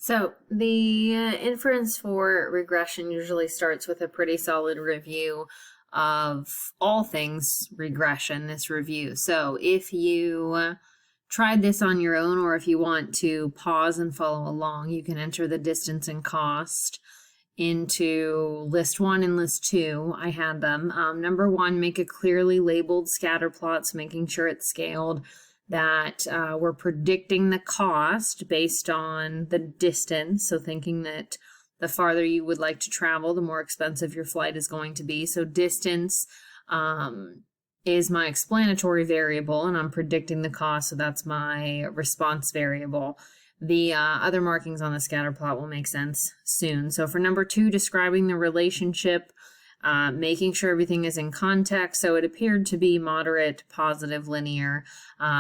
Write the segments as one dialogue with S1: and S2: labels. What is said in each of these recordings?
S1: So the inference for regression usually starts with a pretty solid review of all things regression, this review. So if you tried this on your own, or if you want to pause and follow along, you can enter the distance and cost into list 1 and list 2. I had them. Number 1, make a clearly labeled scatter plot, so making sure it's scaled, that we're predicting the cost based on the distance. So thinking that the farther you would like to travel, the more expensive your flight is going to be. So distance is my explanatory variable, and I'm predicting the cost, so that's my response variable. The other markings on the scatter plot will make sense soon. So for number 2, describing the relationship, making sure everything is in context. So it appeared to be moderate, positive, linear,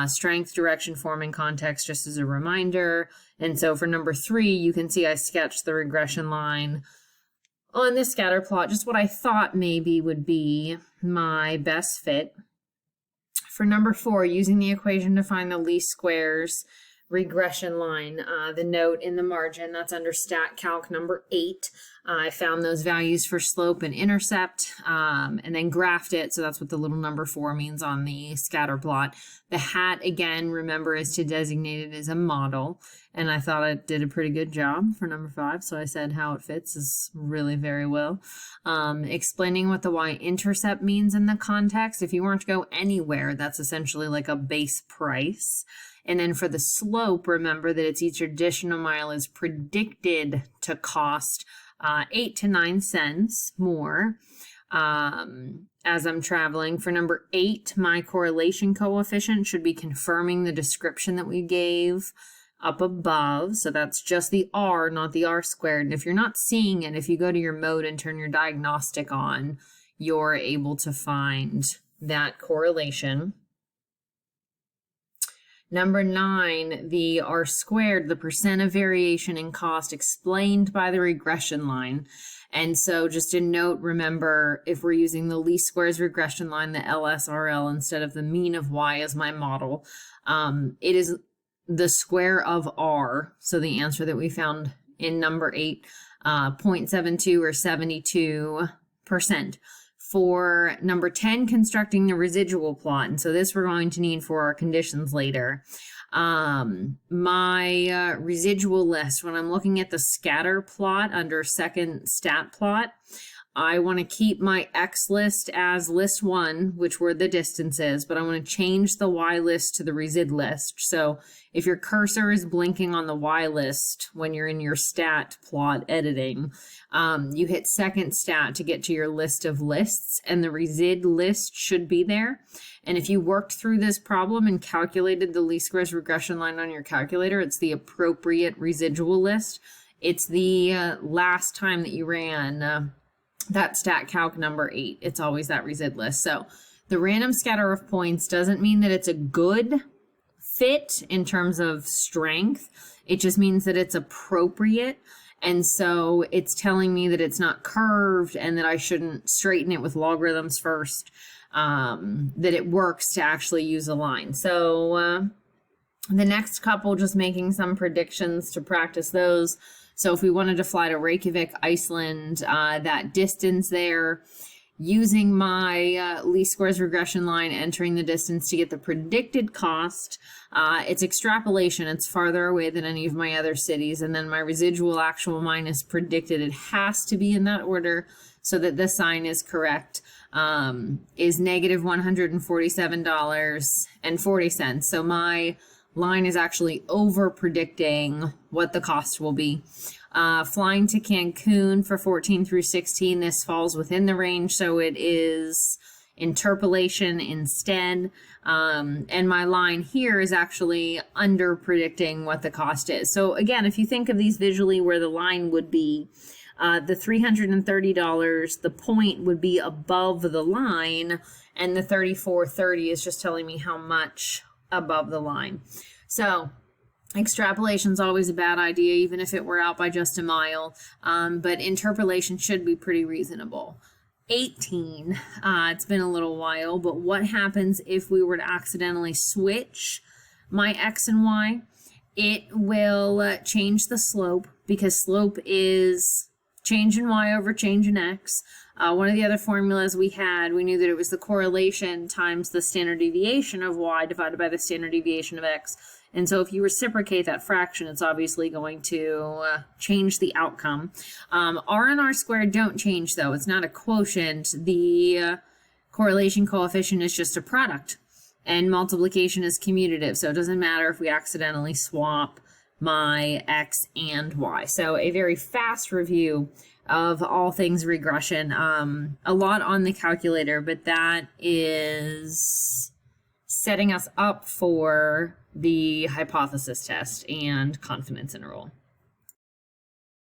S1: strength, direction, form, and context, just as a reminder. And so for number 3, you can see I sketched the regression line on this scatter plot, just what I thought maybe would be my best fit. For number 4, using the equation to find the least squares regression line, the note in the margin, that's under stat calc number 8. I found those values for slope and intercept, and then graphed it. So that's what the little number 4 means on the scatter plot. The hat, again, remember, is to designate it as a model. And I thought I did a pretty good job for number 5. So I said how it fits is really very well. Explaining what the y-intercept means in the context. If you weren't to go anywhere, that's essentially like a base price. And then for the slope, remember that it's each additional mile is predicted to cost 8 to 9 cents more as I'm traveling. For number 8, my correlation coefficient should be confirming the description that we gave up above. So that's just the R, not the R squared. And if you're not seeing it, if you go to your mode and turn your diagnostic on, you're able to find that correlation. Number 9, the R squared, the percent of variation in cost explained by the regression line. And so just a note, remember, if we're using the least squares regression line, the LSRL, instead of the mean of Y as my model, it is the square of R. So the answer that we found in number 8, 0.72 or 72%. For number 10, constructing the residual plot. And so this we're going to need for our conditions later. My residual list, when I'm looking at the scatter plot under second stat plot, I want to keep my X list as list 1, which were the distances, but I want to change the Y list to the resid list. So if your cursor is blinking on the Y list when you're in your stat plot editing, you hit second stat to get to your list of lists, and the resid list should be there. And if you worked through this problem and calculated the least squares regression line on your calculator, it's the appropriate residual list. It's the last time that you ran that stat calc number 8. It's always that resid list. So the random scatter of points doesn't mean that it's a good fit in terms of strength. It just means that it's appropriate. And so it's telling me that it's not curved and that I shouldn't straighten it with logarithms first, that it works to actually use a line. So the next couple, just making some predictions to practice those. So if we wanted to fly to Reykjavik, Iceland, that distance there, using my least squares regression line, entering the distance to get the predicted cost, it's extrapolation. It's farther away than any of my other cities. And then my residual actual minus predicted, it has to be in that order so that the sign is correct, is negative $147.40. So my line is actually over predicting what the cost will be. Flying to Cancun for 14 through 16, this falls within the range, so it is interpolation instead. And my line here is actually under predicting what the cost is. So again, if you think of these visually where the line would be, the $330, the point would be above the line, and the $34.30 is just telling me how much above the line. So extrapolation is always a bad idea, even if it were out by just a mile, but interpolation should be pretty reasonable. 18, it's been a little while, but what happens if we were to accidentally switch my X and Y? It will change the slope because slope is change in y over change in x. One of the other formulas we had, we knew that it was the correlation times the standard deviation of y divided by the standard deviation of x. And so if you reciprocate that fraction, it's obviously going to change the outcome. R and R squared don't change, though. It's not a quotient. The correlation coefficient is just a product. And multiplication is commutative, so it doesn't matter if we accidentally swap my x and y. So a very fast review of all things regression. A lot on the calculator, but that is setting us up for the hypothesis test and confidence interval.